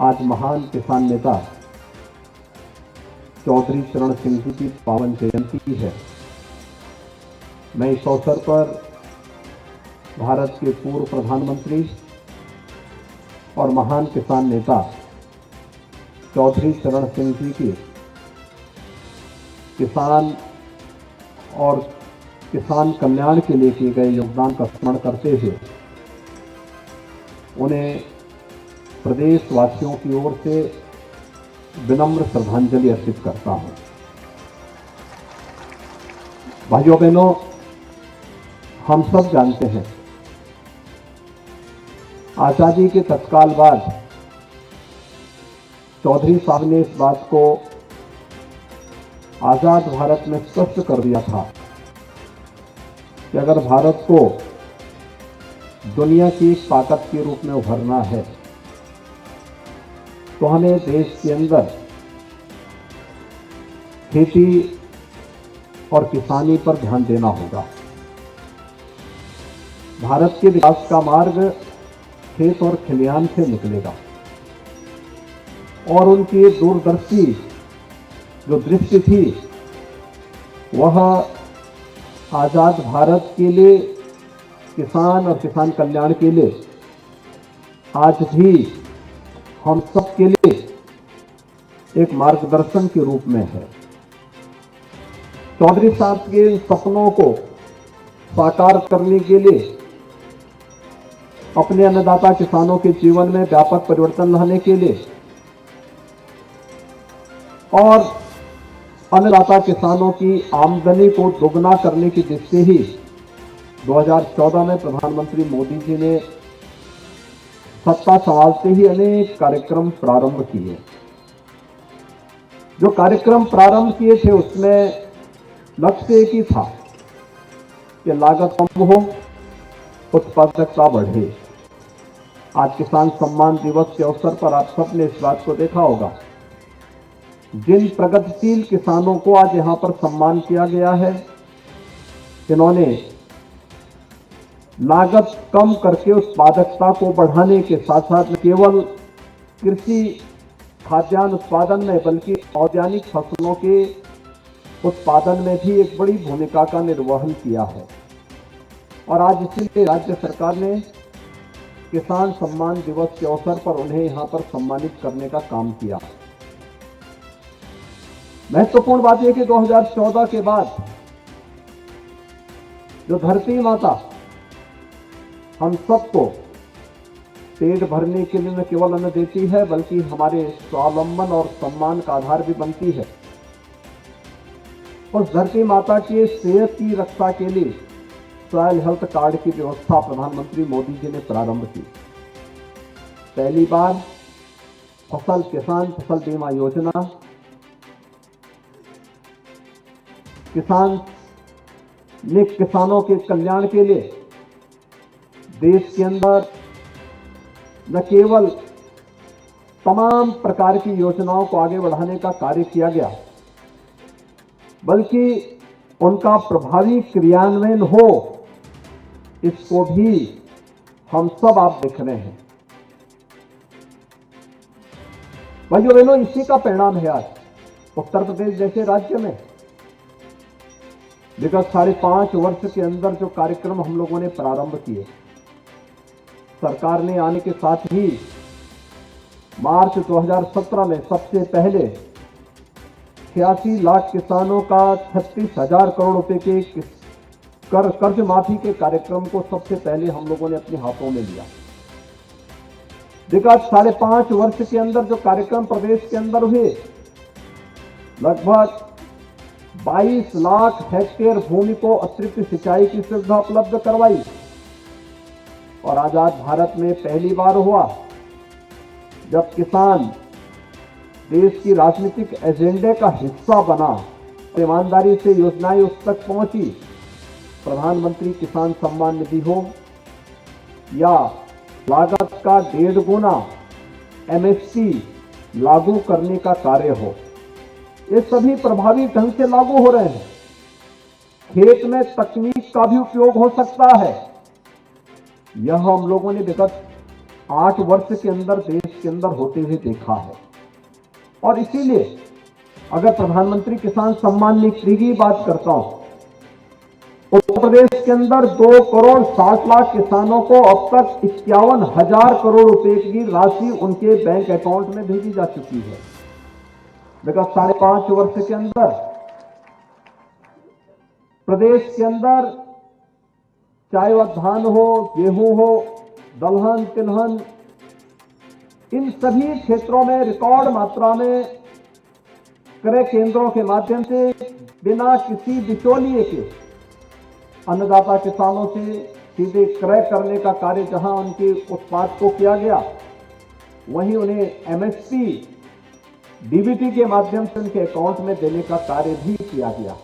आज महान किसान नेता चौधरी चरण सिंह जी की पावन जयंती है। मैं इस अवसर पर भारत के पूर्व प्रधानमंत्री और महान किसान नेता चौधरी चरण सिंह जी की किसान और किसान कल्याण के लिए किए गए योगदान का स्मरण करते हुए उन्हें प्रदेशवासियों की ओर से विनम्र श्रद्धांजलि अर्पित करता हूं। भाइयों बहनों, हम सब जानते हैं आजादी के तत्काल बाद चौधरी साहब ने इस बात को आजाद भारत में स्पष्ट कर दिया था कि अगर भारत को दुनिया की एक ताकत के रूप में उभरना है तो हमें देश के अंदर खेती और किसानी पर ध्यान देना होगा। भारत के विकास का मार्ग खेत और खलिहान से निकलेगा और उनकी दूरदर्शी जो दृष्टि थी वह आजाद भारत के लिए, किसान और किसान कल्याण के लिए आज भी हम सब के लिए एक मार्गदर्शन के रूप में है। चौधरी साहब के सपनों को साकार करने के लिए, अपने अन्नदाता किसानों के जीवन में व्यापक परिवर्तन लाने के लिए और अन्नदाता किसानों की आमदनी को दोगुना करने की दृष्टि से ही 2014 में प्रधानमंत्री मोदी जी ने सत्ता संभालते ही अनेक कार्यक्रम प्रारंभ किए। जो कार्यक्रम प्रारंभ किए थे उसमें लक्ष्य एक ही था कि लागत कम हो, उत्पादकता बढ़े। आज किसान सम्मान दिवस के अवसर पर आप सबने इस बात को देखा होगा। जिन प्रगतिशील किसानों को आज यहां पर सम्मान किया गया है, जिन्होंने लागत कम करके उत्पादकता को बढ़ाने के साथ साथ न केवल कृषि खाद्यान्न उत्पादन में बल्कि औद्यानिक फसलों के उत्पादन में भी एक बड़ी भूमिका का निर्वहन किया है। और आज इसीलिए राज्य सरकार ने किसान सम्मान दिवस के अवसर पर उन्हें यहां पर सम्मानित करने का काम किया। महत्वपूर्ण बात यह कि 2014 के बाद जो धरती माता हम सबको पेट भरने के लिए न केवल अन्न देती है बल्कि हमारे स्वावलंबन और सम्मान का आधार भी बनती है, उस धरती माता की सेहत की रक्षा के लिए सॉइल हेल्थ कार्ड की व्यवस्था प्रधानमंत्री मोदी जी ने प्रारंभ की। पहली बार फसल किसान फसल बीमा योजना किसानों के कल्याण के लिए देश के अंदर न केवल तमाम प्रकार की योजनाओं को आगे बढ़ाने का कार्य किया गया बल्कि उनका प्रभावी क्रियान्वयन हो, इसको भी हम सब आप देख रहे हैं। भाइयों बहनों, इसी का परिणाम है आज उत्तर प्रदेश जैसे राज्य में विगत 5.5 वर्ष के अंदर जो कार्यक्रम हम लोगों ने प्रारंभ किए, सरकार ने आने के साथ ही मार्च 2017 में सबसे पहले 86 लाख किसानों का 36,000 करोड़ रुपए के कर्ज माफी के कार्यक्रम को सबसे पहले हम लोगों ने अपने हाथों में लिया। विगत 5.5 वर्ष के अंदर जो कार्यक्रम प्रदेश के अंदर हुए, लगभग 22 लाख हेक्टेयर भूमि को अतिरिक्त सिंचाई की सुविधा उपलब्ध करवाई और आजाद भारत में पहली बार हुआ जब किसान देश की राजनीतिक एजेंडे का हिस्सा बना, ईमानदारी से योजनाएं उस तक पहुंची। प्रधानमंत्री किसान सम्मान निधि हो या लागत का 1.5 गुना एमएसपी लागू करने का कार्य हो, ये सभी प्रभावी ढंग से लागू हो रहे हैं। खेत में तकनीक का भी उपयोग हो सकता है। यह हम लोगों ने विगत 8 वर्ष के अंदर देश के अंदर होते हुए देखा है। और इसीलिए अगर प्रधानमंत्री किसान सम्मान निधि की बात करता हूं, उत्तर प्रदेश के अंदर 2,60,00,000 किसानों को अब तक 51,000 करोड़ रुपए की राशि उनके बैंक अकाउंट में भेजी जा चुकी है। विगत 5.5 वर्ष के अंदर प्रदेश के अंदर चाहे वह धान हो, गेहूं हो, दलहन, तिलहन, इन सभी क्षेत्रों में रिकॉर्ड मात्रा में क्रय केंद्रों के माध्यम से बिना किसी बिचौलिए के अन्नदाता किसानों से सीधे क्रय करने का कार्य जहां उनके उत्पाद को किया गया, वहीं उन्हें एमएसपी, डीबीटी के माध्यम से उनके अकाउंट में देने का कार्य भी किया गया।